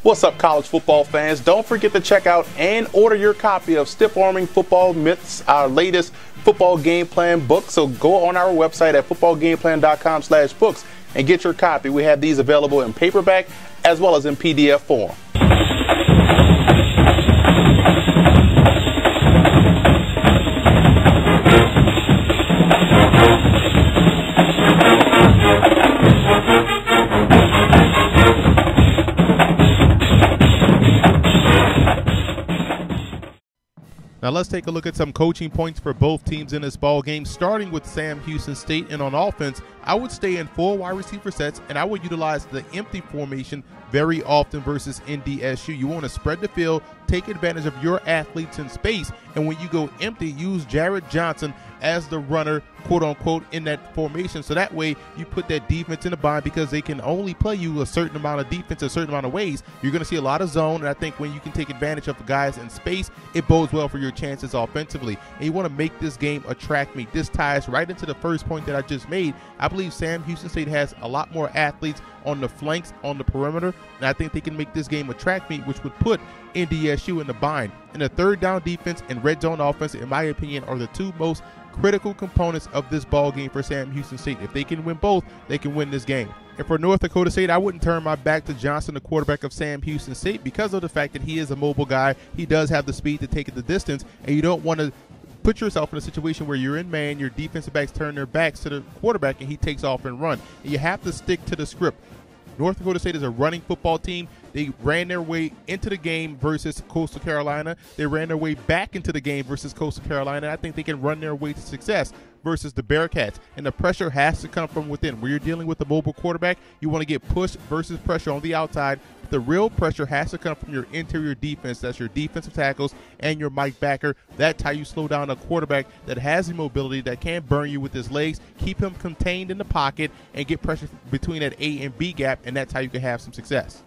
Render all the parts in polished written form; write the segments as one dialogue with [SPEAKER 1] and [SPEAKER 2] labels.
[SPEAKER 1] What's up, college football fans? Don't forget to check out and order your copy of Stiff Arming Football Myths, our latest football game plan book. So go on our website at footballgameplan.com/books and get your copy. We have these available in paperback as well as in PDF form.
[SPEAKER 2] Now let's take a look at some coaching points for both teams in this ball game, starting with Sam Houston State. And on offense, I would stay in 4 wide receiver sets, and I would utilize the empty formation very often versus NDSU. You want to spread the field, take advantage of your athletes in space, and when you go empty, use Jared Johnson as the runner, quote-unquote, in that formation. So that way you put that defense in a bind because they can only play you a certain amount of defense a certain amount of ways. You're going to see a lot of zone, and I think when you can take advantage of the guys in space, it bodes well for your chances offensively. And you want to make this game a track meet. This ties right into the first point that I just made. I believe Sam Houston State has a lot more athletes on the flanks, on the perimeter, and I think they can make this game a track meet, which would put NDSU in the bind. And the third down defense and red zone offense, in my opinion, are the two most critical components of this ball game for Sam Houston State. If they can win both, they can win this game. And for North Dakota State, I wouldn't turn my back to Johnson, the quarterback of Sam Houston State, because of the fact that he is a mobile guy. He does have the speed to take it the distance, and you don't want to put yourself in a situation where you're in man, your defensive backs turn their backs to the quarterback, and he takes off and run. And you have to stick to the script. North Dakota State is a running football team. They ran their way into the game versus Coastal Carolina. They ran their way back into the game versus Coastal Carolina. I think they can run their way to success versus the Bearcats. And the pressure has to come from within. When you're dealing with a mobile quarterback, you want to get push versus pressure on the outside. But the real pressure has to come from your interior defense. That's your defensive tackles and your Mike backer. That's how you slow down a quarterback that has the mobility, that can burn you with his legs, keep him contained in the pocket, and get pressure between that A and B gap, and that's how you can have some success.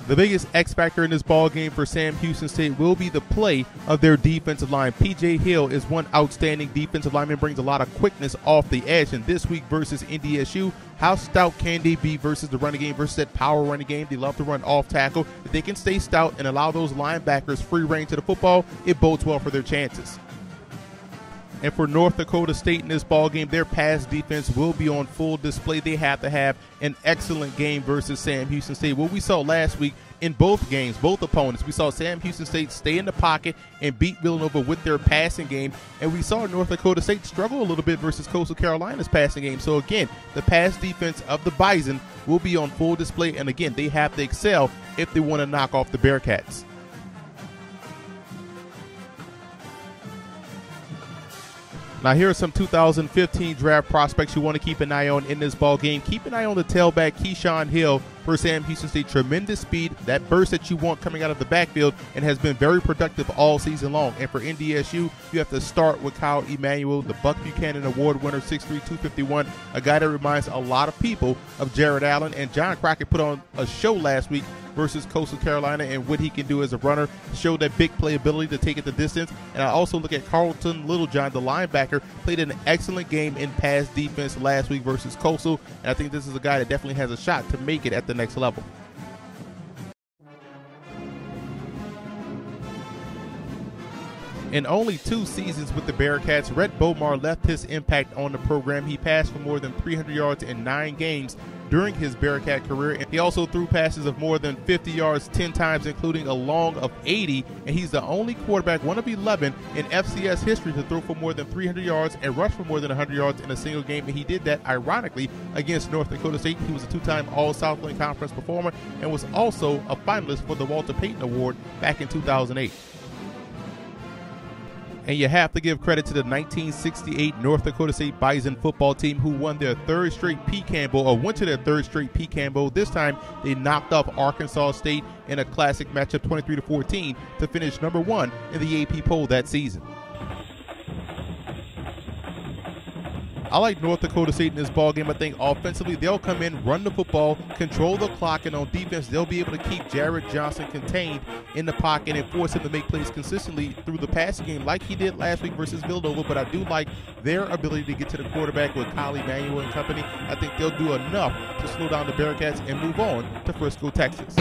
[SPEAKER 2] The biggest X factor in this ball game for Sam Houston State will be the play of their defensive line. P.J. Hill is one outstanding defensive lineman, brings a lot of quickness off the edge. And this week versus NDSU, how stout can they be versus the running game, versus that power running game? They love to run off tackle. If they can stay stout and allow those linebackers free reign to the football, it bodes well for their chances. And for North Dakota State in this ball game, their pass defense will be on full display. They have to have an excellent game versus Sam Houston State. What we saw last week in both games, both opponents, we saw Sam Houston State stay in the pocket and beat Villanova with their passing game. And we saw North Dakota State struggle a little bit versus Coastal Carolina's passing game. So again, the pass defense of the Bison will be on full display. And again, they have to excel if they want to knock off the Bearcats. Now, here are some 2015 draft prospects you want to keep an eye on in this ball game. Keep an eye on the tailback, Keyshawn Hill, for Sam Houston State. Tremendous speed, that burst that you want coming out of the backfield, and has been very productive all season long. And for NDSU, you have to start with Kyle Emanuel, the Buck Buchanan Award winner, 6'3", 251, a guy that reminds a lot of people of Jared Allen. And John Crockett put on a show last week versus Coastal Carolina and what he can do as a runner, show that big playability to take it the distance. And I also look at Carlton Littlejohn, the linebacker, played an excellent game in pass defense last week versus Coastal, and I think this is a guy that definitely has a shot to make it at the next level. In only 2 seasons with the Bearcats, Rhett Bomar left his impact on the program. He passed for more than 300 yards in 9 games during his Bearcat career, and he also threw passes of more than 50 yards 10 times, including a long of 80, and he's the only quarterback, one of 11 in FCS history, to throw for more than 300 yards and rush for more than 100 yards in a single game, and he did that, ironically, against North Dakota State. He was a 2-time All-Southland Conference performer and was also a finalist for the Walter Payton Award back in 2008. And you have to give credit to the 1968 North Dakota State Bison football team, who won their 3rd straight Pecan Bowl, or went to their 3rd straight Pecan Bowl. This time, they knocked off Arkansas State in a classic matchup, 23-14, to finish #1 in the AP poll that season. I like North Dakota State in this ball game. I think offensively they'll come in, run the football, control the clock, and on defense they'll be able to keep Jared Johnson contained in the pocket and force him to make plays consistently through the passing game like he did last week versus Villanova. But I do like their ability to get to the quarterback with Kyle Emanuel and company. I think they'll do enough to slow down the Bearcats and move on to Frisco, Texas.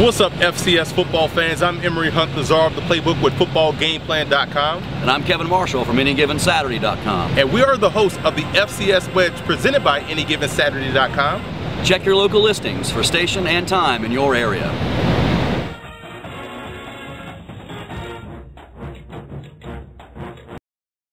[SPEAKER 1] What's up, FCS football fans? I'm Emory Hunt, the czar of the playbook with FootballGamePlan.com.
[SPEAKER 3] And I'm Kevin Marshall from AnyGivenSaturday.com.
[SPEAKER 1] And we are the hosts of the FCS Wedge presented by AnyGivenSaturday.com.
[SPEAKER 3] Check your local listings for station and time in your area.